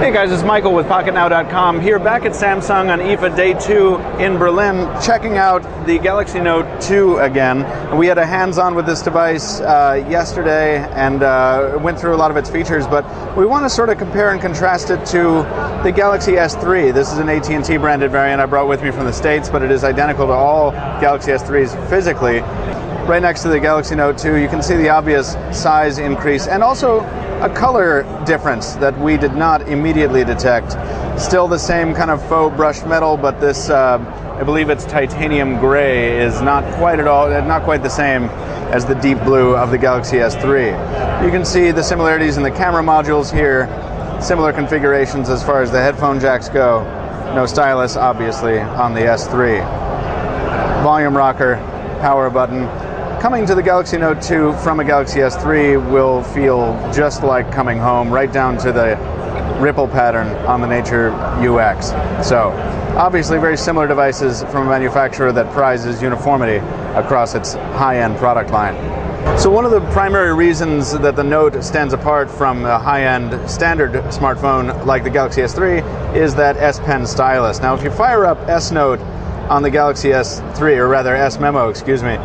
Hey guys, it's Michael with PocketNow.com here back at Samsung on IFA Day 2 in Berlin, checking out the Galaxy Note 2 again. We had a hands-on with this device yesterday and went through a lot of its features, but we want to sort of compare and contrast it to the Galaxy S3. This is an AT&T branded variant I brought with me from the States, but it is identical to all Galaxy S3s physically. Right next to the Galaxy Note 2, you can see the obvious size increase and also a color difference that we did not immediately detect. Still the same kind of faux brushed metal, but this, I believe it's titanium gray, is not quite the same as the deep blue of the Galaxy S3. You can see the similarities in the camera modules here, similar configurations as far as the headphone jacks go. No stylus, obviously, on the S3. Volume rocker, power button. Coming to the Galaxy Note 2 from a Galaxy S3 will feel just like coming home, right down to the ripple pattern on the Nature UX. So, obviously very similar devices from a manufacturer that prizes uniformity across its high-end product line. So one of the primary reasons that the Note stands apart from a high-end standard smartphone like the Galaxy S3 is that S Pen stylus. Now if you fire up S Note on the Galaxy S3, or rather S Memo, excuse me,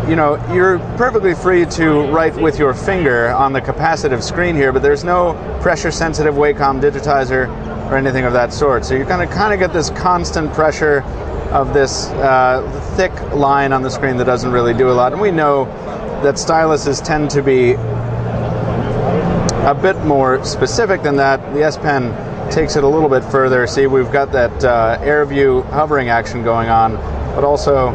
you know, you're perfectly free to write with your finger on the capacitive screen here, but there's no pressure-sensitive Wacom digitizer or anything of that sort. So you're going to kind of get this constant pressure of this thick line on the screen that doesn't really do a lot. And we know that styluses tend to be a bit more specific than that. The S Pen takes it a little bit further. See, we've got that AirView hovering action going on, but also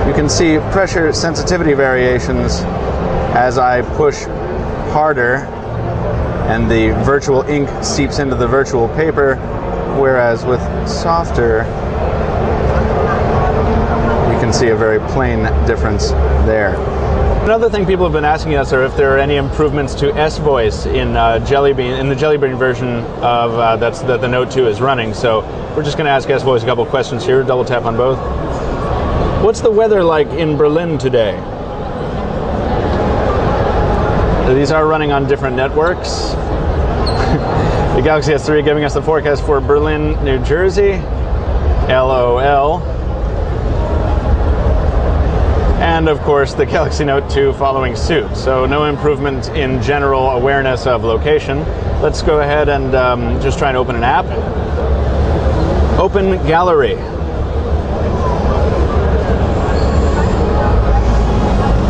you can see pressure sensitivity variations as I push harder and the virtual ink seeps into the virtual paper, whereas with softer you can see a very plain difference there. Another thing people have been asking us are if there are any improvements to S-Voice in Jelly Bean, in the Jelly Bean version of that the Note 2 is running. So we're just going to ask S-Voice a couple questions here, double tap on both. What's the weather like in Berlin today? These are running on different networks. The Galaxy S3 giving us the forecast for Berlin, New Jersey. LOL. And of course the Galaxy Note 2 following suit. So no improvement in general awareness of location. Let's go ahead and just try and open an app. Open Gallery.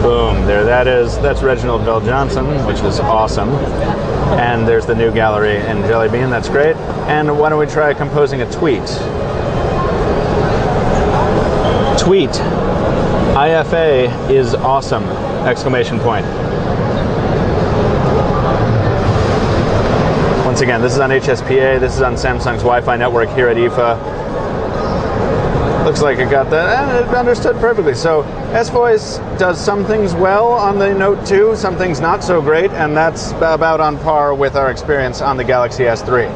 Boom, there that is. That's Reginald VelJohnson, which is awesome. And there's the new gallery in Jelly Bean, that's great. And why don't we try composing a tweet? Tweet. IFA is awesome! Exclamation point. Once again, this is on HSPA, this is on Samsung's Wi-Fi network here at IFA. Looks like it got that, and it understood perfectly. So S-Voice does some things well on the Note 2, some things not so great, and that's about on par with our experience on the Galaxy S3.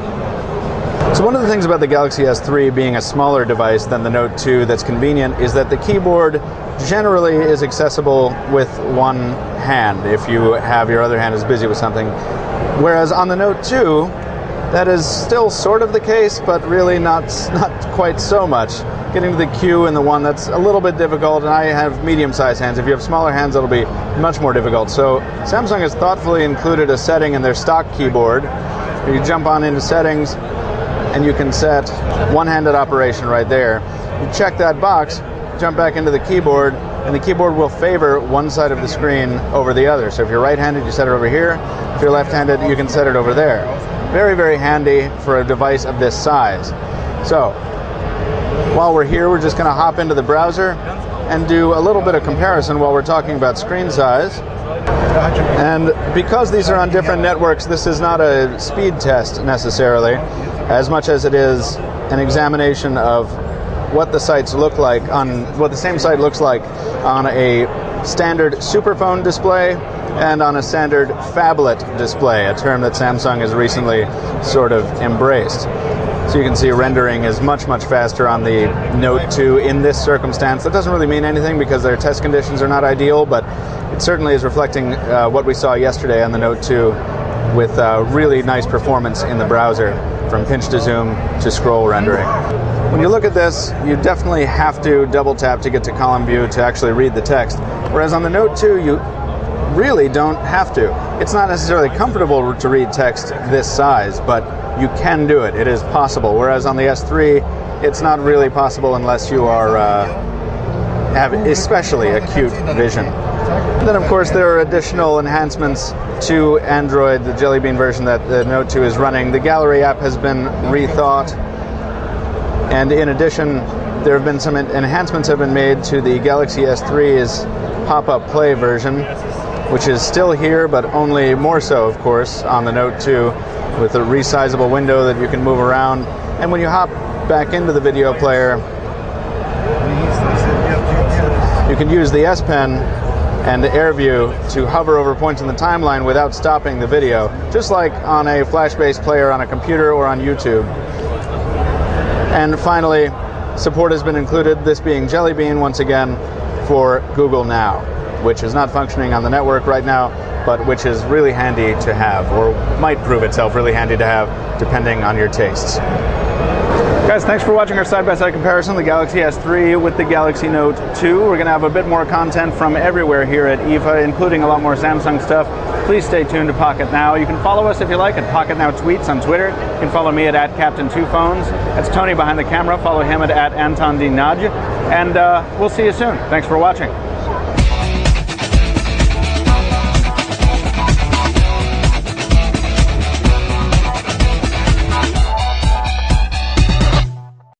So one of the things about the Galaxy S3 being a smaller device than the Note 2 that's convenient is that the keyboard generally is accessible with one hand if you have your other hand is busy with something. Whereas on the Note 2, that is still sort of the case, but really not quite so much. Getting to the Q and the 1, that's a little bit difficult, and I have medium-sized hands. If you have smaller hands, that'll be much more difficult. So Samsung has thoughtfully included a setting in their stock keyboard. You jump on into settings, and you can set one-handed operation right there. You check that box, jump back into the keyboard, and the keyboard will favor one side of the screen over the other. So if you're right-handed, you set it over here. If you're left-handed, you can set it over there. Very, very handy for a device of this size. So while we're here, we're just going to hop into the browser and do a little bit of comparison while we're talking about screen size. And because these are on different networks, this is not a speed test necessarily, as much as it is an examination of what the sites look like on what the same site looks like on a standard superphone display and on a standard phablet display, a term that Samsung has recently sort of embraced. So you can see rendering is much, much faster on the Note 2 in this circumstance. That doesn't really mean anything because their test conditions are not ideal, but it certainly is reflecting what we saw yesterday on the Note 2 with really nice performance in the browser, from pinch to zoom to scroll rendering. When you look at this, you definitely have to double tap to get to column view to actually read the text, whereas on the Note 2 you really don't have to. It's not necessarily comfortable to read text this size, but you can do it. It is possible, whereas on the S3 it's not really possible unless you are have especially acute vision. And then of course there are additional enhancements to Android, the Jelly Bean version that the Note 2 is running. The Gallery app has been rethought, and in addition there have been some enhancements have been made to the Galaxy S3's pop-up play version, which is still here but only more so of course on the Note 2, with a resizable window that you can move around. And when you hop back into the video player, you can use the S Pen and AirView to hover over points in the timeline without stopping the video, just like on a flash-based player on a computer or on YouTube. And finally, support has been included, this being Jelly Bean once again, for Google Now, which is not functioning on the network right now, but which is really handy to have, or might prove itself really handy to have, depending on your tastes. Guys, thanks for watching our side-by-side comparison of the Galaxy S3 with the Galaxy Note 2. We're going to have a bit more content from everywhere here at IFA, including a lot more Samsung stuff. Please stay tuned to Pocket Now. You can follow us if you like at Pocket Now Tweets on Twitter. You can follow me at Captain2Phones. That's Tony behind the camera. Follow him at AntonDNaj. And we'll see you soon. Thanks for watching.